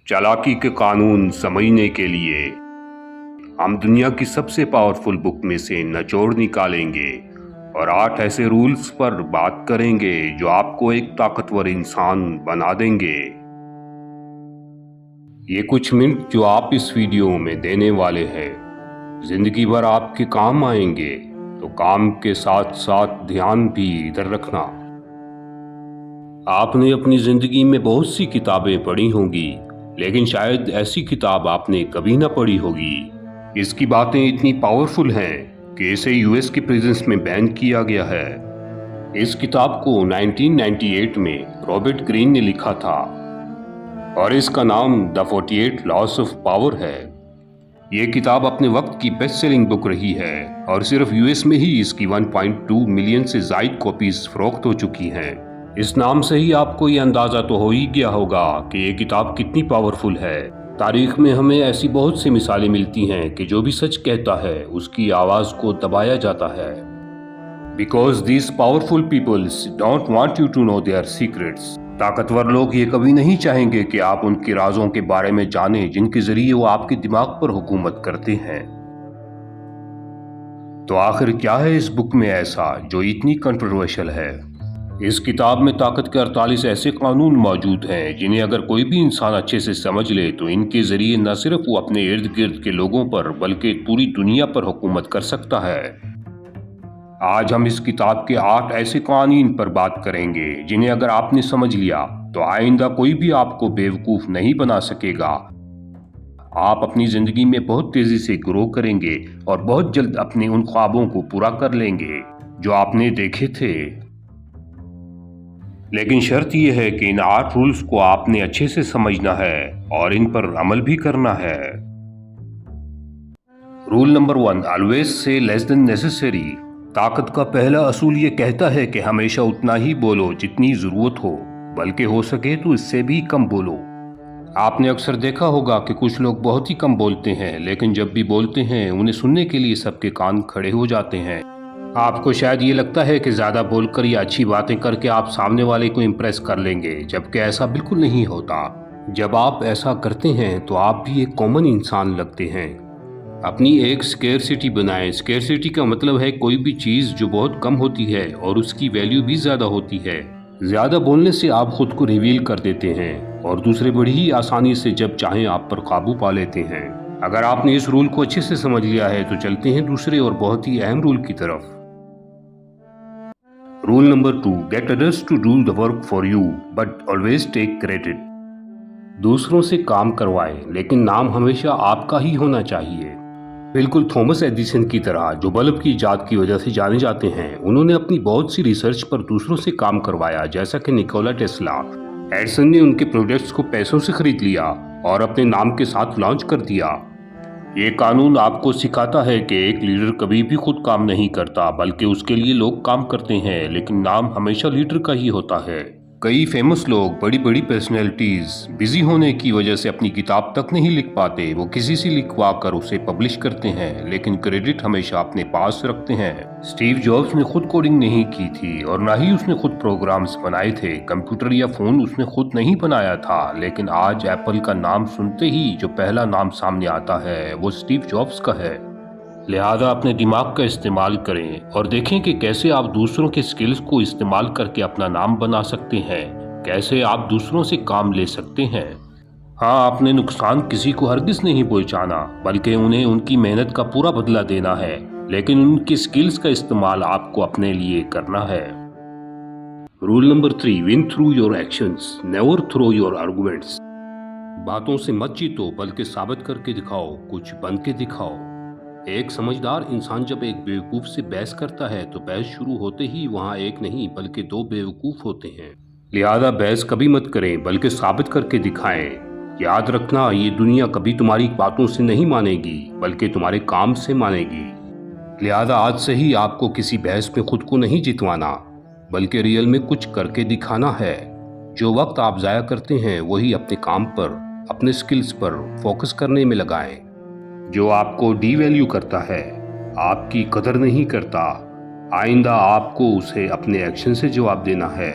चालाकी के कानून समझने के लिए हम दुनिया की सबसे पावरफुल बुक में से निचोड़ निकालेंगे और 8 ऐसे रूल्स पर बात करेंगे जो आपको एक ताकतवर इंसान बना देंगे। ये कुछ मिनट जो आप इस वीडियो में देने वाले हैं जिंदगी भर आपके काम आएंगे, तो काम के साथ साथ ध्यान भी इधर रखना। आपने अपनी जिंदगी में बहुत सी किताबें पढ़ी होंगी, लेकिन शायद ऐसी किताब आपने कभी ना पढ़ी होगी। इसकी बातें इतनी पावरफुल हैं कि इसे यूएस के प्रिजन्स में बैन किया गया है। इस किताब को 1998 में रॉबर्ट ग्रीन ने लिखा था और इसका नाम द 48 लॉस ऑफ पावर है। ये किताब अपने वक्त की बेस्ट सेलिंग बुक रही है और सिर्फ यूएस में ही इसकी 1.2 मिलियन से ज़ायद कॉपीज फरोख्त हो चुकी हैं। इस नाम से ही आपको ये अंदाज़ा तो हो ही गया होगा कि ये किताब कितनी पावरफुल है। तारीख में हमें ऐसी बहुत सी मिसालें मिलती हैं कि जो भी सच कहता है उसकी आवाज़ को दबाया जाता है। Because these powerful peoples don't want you to know their secrets. ताकतवर लोग ये कभी नहीं चाहेंगे कि आप उनके राजों के बारे में जानें जिनके जरिए वो आपके दिमाग पर हुकूमत करते हैं। तो आखिर क्या है इस बुक में ऐसा जो इतनी कंट्रोवर्शियल है? इस किताब में ताकत के 48 ऐसे कानून मौजूद हैं जिन्हें अगर कोई भी इंसान अच्छे से समझ ले तो इनके जरिए न सिर्फ वो अपने इर्द गिर्द के लोगों पर बल्कि पूरी दुनिया पर हुकूमत कर सकता है। आज हम इस किताब के 8 ऐसे कानून पर बात करेंगे जिन्हें अगर आपने समझ लिया तो आइंदा कोई भी आपको बेवकूफ़ नहीं बना सकेगा। आप अपनी ज़िंदगी में बहुत तेज़ी से ग्रो करेंगे और बहुत जल्द अपने उन ख्वाबों को पूरा कर लेंगे जो आपने देखे थे। लेकिन शर्त यह है कि इन 8 रूल्स को आपने अच्छे से समझना है और इन पर अमल भी करना है। Rule number 1, always say less than necessary. ताकत का पहला असूल ये कहता है कि हमेशा उतना ही बोलो जितनी ज़रूरत हो, बल्कि हो सके तो इससे भी कम बोलो। आपने अक्सर देखा होगा कि कुछ लोग बहुत ही कम बोलते हैं, लेकिन जब भी बोलते हैं उन्हें सुनने के लिए सबके कान खड़े हो जाते हैं। आपको शायद ये लगता है कि ज़्यादा बोलकर या अच्छी बातें करके आप सामने वाले को इम्प्रेस कर लेंगे, जबकि ऐसा बिल्कुल नहीं होता। जब आप ऐसा करते हैं तो आप भी एक कॉमन इंसान लगते हैं। अपनी एक स्केर्सिटी बनाएं। स्केर्सिटी का मतलब है कोई भी चीज़ जो बहुत कम होती है और उसकी वैल्यू भी ज़्यादा होती है। ज़्यादा बोलने से आप खुद को रिवील कर देते हैं और दूसरे बड़ी ही आसानी से जब चाहें आप पर काबू पा लेते हैं। अगर आपने इस रूल को अच्छे से समझ लिया है तो चलते हैं दूसरे और बहुत ही अहम रूल की तरफ। Rule number 2, get others to do the work for you but always take credit. दूसरों से काम करवाएं, लेकिन नाम हमेशा आपका ही होना चाहिए। बिल्कुल थॉमस एडिसन की तरह जो बल्ब की इजाद की वजह से जाने जाते हैं, उन्होंने अपनी बहुत सी रिसर्च पर दूसरों से काम करवाया, जैसा कि निकोला टेस्ला। एडिसन ने उनके प्रोडक्ट्स को पैसों से खरीद लिया और अपने नाम के साथ लॉन्च कर दिया। ये कानून आपको सिखाता है कि एक लीडर कभी भी खुद काम नहीं करता, बल्कि उसके लिए लोग काम करते हैं, लेकिन नाम हमेशा लीडर का ही होता है। कई फेमस लोग, बड़ी बड़ी पर्सनैलिटीज बिजी होने की वजह से अपनी किताब तक नहीं लिख पाते। वो किसी से लिखवा कर उसे पब्लिश करते हैं, लेकिन क्रेडिट हमेशा अपने पास रखते हैं। स्टीव जॉब्स ने खुद कोडिंग नहीं की थी और ना ही उसने खुद प्रोग्राम्स बनाए थे। कंप्यूटर या फोन उसने खुद नहीं बनाया था, लेकिन आज एप्पल का नाम सुनते ही जो पहला नाम सामने आता है वो स्टीव जॉब्स का है। लिहाजा अपने दिमाग का इस्तेमाल करें और देखें कि कैसे आप दूसरों के स्किल्स को इस्तेमाल करके अपना नाम बना सकते हैं, कैसे आप दूसरों से काम ले सकते हैं। हाँ, आपने नुकसान किसी को हरगिज नहीं पहुंचाना, बल्कि उन्हें उनकी मेहनत का पूरा बदला देना है, लेकिन उनकी स्किल्स का इस्तेमाल आपको अपने लिए करना है। Rule number 3, win through your actions, never throw your arguments. बातों से मत जीतो, बल्कि साबित करके दिखाओ, कुछ बन के दिखाओ। एक समझदार इंसान जब एक बेवकूफ़ से बहस करता है तो बहस शुरू होते ही वहाँ एक नहीं बल्कि 2 बेवकूफ़ होते हैं। लिहाजा बहस कभी मत करें, बल्कि साबित करके दिखाएं। याद रखना, ये दुनिया कभी तुम्हारी बातों से नहीं मानेगी, बल्कि तुम्हारे काम से मानेगी। लिहाजा आज से ही आपको किसी बहस में खुद को नहीं जितवाना, बल्कि रियल में कुछ करके दिखाना है। जो वक्त आप ज़ाया करते हैं वही अपने काम पर, अपने स्किल्स पर फोकस करने में लगाएं। जो आपको डीवैल्यू करता है, आपकी कदर नहीं करता, आइंदा आपको उसे अपने एक्शन से जवाब देना है।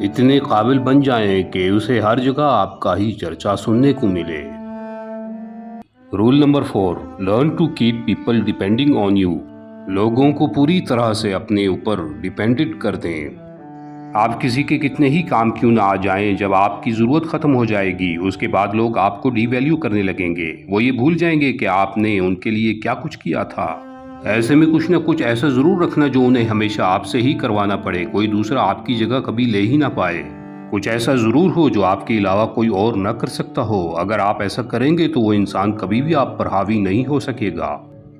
इतने काबिल बन जाएं कि उसे हर जगह आपका ही चर्चा सुनने को मिले। Rule number 4, learn to keep people depending on you. लोगों को पूरी तरह से अपने ऊपर डिपेंडेंट कर दें। आप किसी के कितने ही काम क्यों ना आ जाएं, जब आपकी ज़रूरत ख़त्म हो जाएगी उसके बाद लोग आपको डीवैल्यू करने लगेंगे। वो ये भूल जाएंगे कि आपने उनके लिए क्या कुछ किया था। ऐसे में कुछ ना कुछ ऐसा ज़रूर रखना जो उन्हें हमेशा आपसे ही करवाना पड़े, कोई दूसरा आपकी जगह कभी ले ही ना पाए। कुछ ऐसा ज़रूर हो जो आपके अलावा कोई और न कर सकता हो। अगर आप ऐसा करेंगे तो वो इंसान कभी भी आप पर हावी नहीं हो सकेगा।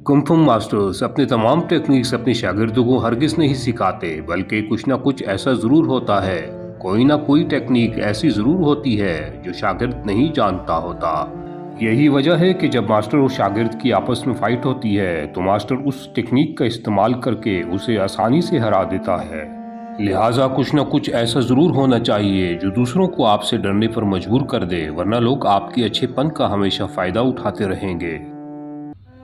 कुंग फू मास्टर्स अपने तमाम टेक्निक्स अपने शागिर्दों को हरगिज़ नहीं सिखाते, बल्कि कुछ ना कुछ ऐसा ज़रूर होता है, कोई ना कोई टेक्निक ऐसी ज़रूर होती है जो शागिर्द नहीं जानता होता। यही वजह है कि जब मास्टर और शागिर्द की आपस में फाइट होती है तो मास्टर उस टेक्निक का इस्तेमाल करके उसे आसानी से हरा देता है। लिहाजा कुछ ना कुछ ऐसा ज़रूर होना चाहिए जो दूसरों को आपसे डरने पर मजबूर कर दे, वरना लोग आपके अच्छेपन का हमेशा फ़ायदा उठाते रहेंगे।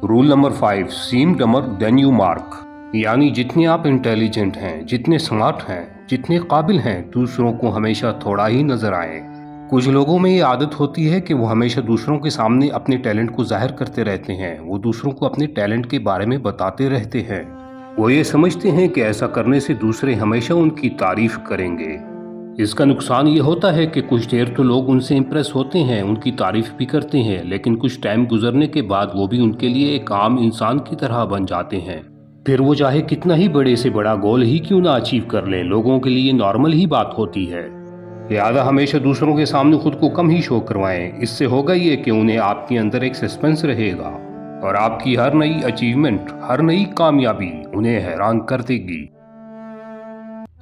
Rule number 5, seem dumber than your mark. यानी जितने आप इंटेलिजेंट हैं, जितने स्मार्ट हैं, जितने काबिल हैं, दूसरों को हमेशा थोड़ा ही नज़र आए। कुछ लोगों में ये आदत होती है कि वो हमेशा दूसरों के सामने अपने टैलेंट को जाहिर करते रहते हैं। वो दूसरों को अपने टैलेंट के बारे में बताते रहते हैं। वो ये समझते हैं कि ऐसा करने से दूसरे हमेशा उनकी तारीफ करेंगे। इसका नुकसान ये होता है कि कुछ देर तो लोग उनसे इम्प्रेस होते हैं, उनकी तारीफ भी करते हैं, लेकिन कुछ टाइम गुजरने के बाद वो भी उनके लिए एक आम इंसान की तरह बन जाते हैं। फिर वो चाहे कितना ही बड़े से बड़ा गोल ही क्यों ना अचीव कर ले, लोगों के लिए नॉर्मल ही बात होती है। लिहाजा हमेशा दूसरों के सामने खुद को कम ही शो करवाएं। इससे होगा ये कि उन्हें आपके अंदर एक सस्पेंस रहेगा और आपकी हर नई अचीवमेंट, हर नई कामयाबी उन्हें हैरान कर देगी।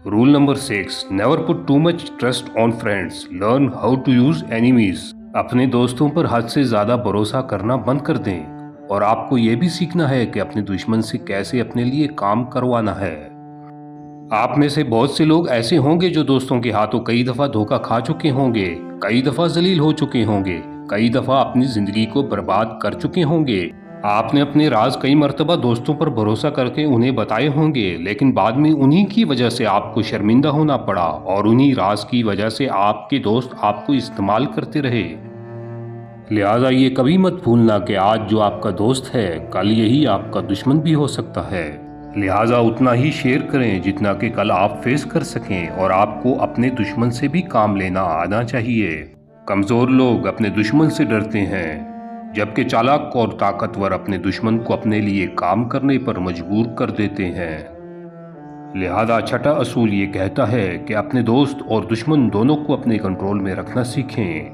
Rule number 6, never put too much trust on friends, learn how to use enemies. अपने दोस्तों पर हद से ज़्यादा भरोसा करना बंद कर दें और आपको ये भी सीखना है कि अपने दुश्मन से कैसे अपने लिए काम करवाना है। आप में से बहुत से लोग ऐसे होंगे जो दोस्तों के हाथों कई दफ़ा धोखा खा चुके होंगे, कई दफ़ा जलील हो चुके होंगे, कई दफ़ा अपनी ज़िंदगी को बर्बाद कर चुके होंगे। आपने अपने राज कई मर्तबा दोस्तों पर भरोसा करके उन्हें बताए होंगे, लेकिन बाद में उन्हीं की वजह से आपको शर्मिंदा होना पड़ा और उन्हीं राज की वजह से आपके दोस्त आपको इस्तेमाल करते रहे। लिहाजा ये कभी मत भूलना कि आज जो आपका दोस्त है कल यही आपका दुश्मन भी हो सकता है। लिहाजा उतना ही शेयर करें जितना कि कल आप फेस कर सकें, और आपको अपने दुश्मन से भी काम लेना आना चाहिए। कमज़ोर लोग अपने दुश्मन से डरते हैं, जबकि चालाक और ताकतवर अपने दुश्मन को अपने लिए काम करने पर मजबूर कर देते हैं। लिहाजा छठा असूल ये कहता है कि अपने दोस्त और दुश्मन दोनों को अपने कंट्रोल में रखना सीखें।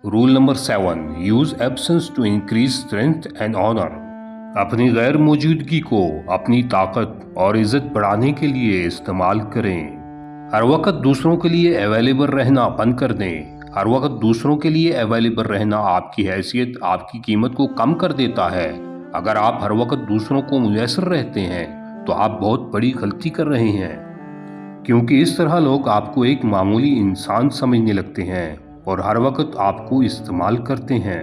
Rule number 7, use absence to increase strength and honour. अपनी गैर मौजूदगी को अपनी ताकत और इज्जत बढ़ाने के लिए इस्तेमाल करें। हर वक्त दूसरों के लिए अवेलेबल रहना बंद कर दें। हर वक्त दूसरों के लिए अवेलेबल रहना आपकी हैसियत, आपकी कीमत को कम कर देता है। अगर आप हर वक्त दूसरों को मुयस्सर रहते हैं तो आप बहुत बड़ी गलती कर रहे हैं, क्योंकि इस तरह लोग आपको एक मामूली इंसान समझने लगते हैं और हर वक्त आपको इस्तेमाल करते हैं।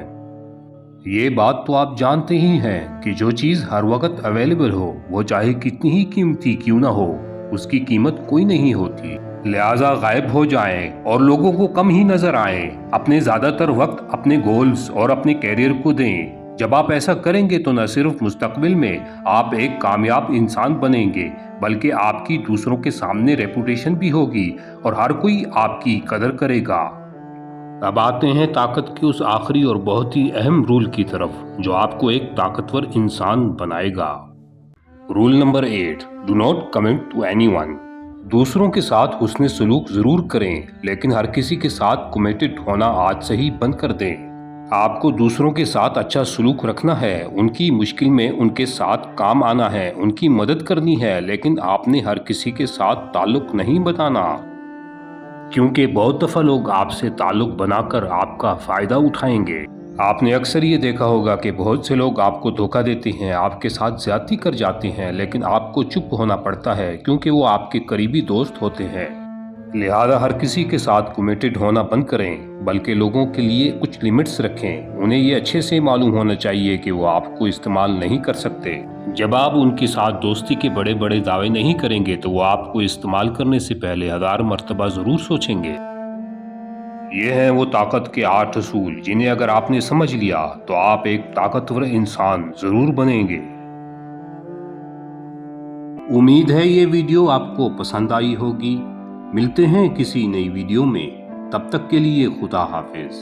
ये बात तो आप जानते ही हैं कि जो चीज़ हर वक्त अवेलेबल हो वो चाहे कितनी ही कीमती क्यों ना हो, उसकी कीमत कोई नहीं होती। लिहाजा गायब हो जाएं और लोगों को कम ही नजर आएं। अपने ज़्यादातर वक्त अपने गोल्स और अपने कैरियर को दें। जब आप ऐसा करेंगे तो न सिर्फ मुस्तकबिल में आप एक कामयाब इंसान बनेंगे, बल्कि आपकी दूसरों के सामने रेपुटेशन भी होगी और हर कोई आपकी कदर करेगा। अब आते हैं ताकत के उस आखिरी और बहुत ही अहम रूल की तरफ जो आपको एक ताकतवर इंसान बनाएगा। Rule number 8, do not comment to anyone. दूसरों के साथ हुस्न सलूक जरूर करें, लेकिन हर किसी के साथ कमिटेड होना आज से ही बंद कर दें। आपको दूसरों के साथ अच्छा सलूक रखना है, उनकी मुश्किल में उनके साथ काम आना है, उनकी मदद करनी है, लेकिन आपने हर किसी के साथ ताल्लुक नहीं बताना, क्योंकि बहुत दफ़ा लोग आपसे ताल्लुक बनाकर आपका फ़ायदा उठाएंगे। आपने अक्सर ये देखा होगा कि बहुत से लोग आपको धोखा देते हैं, आपके साथ ज्यादती कर जाते हैं, लेकिन आपको चुप होना पड़ता है क्योंकि वो आपके करीबी दोस्त होते हैं। لہذا ہر کسی کے ساتھ کمیٹڈ ہونا بند کریں، بلکہ لوگوں کے لیے کچھ لمٹس رکھیں۔ انہیں یہ اچھے سے معلوم ہونا چاہیے کہ وہ آپ کو استعمال نہیں کر سکتے۔ جب آپ ان کے ساتھ دوستی کے بڑے بڑے دعوے نہیں کریں گے تو وہ آپ کو استعمال کرنے سے پہلے 1000 مرتبہ ضرور سوچیں گے۔ یہ ہیں وہ طاقت کے 8 اصول جنہیں اگر آپ نے سمجھ لیا تو آپ ایک طاقتور انسان ضرور بنیں گے۔ امید ہے یہ ویڈیو آپ کو پسند آئی ہوگی۔ ملتے ہیں کسی نئی ویڈیو میں، تب تک کے لیے خدا حافظ۔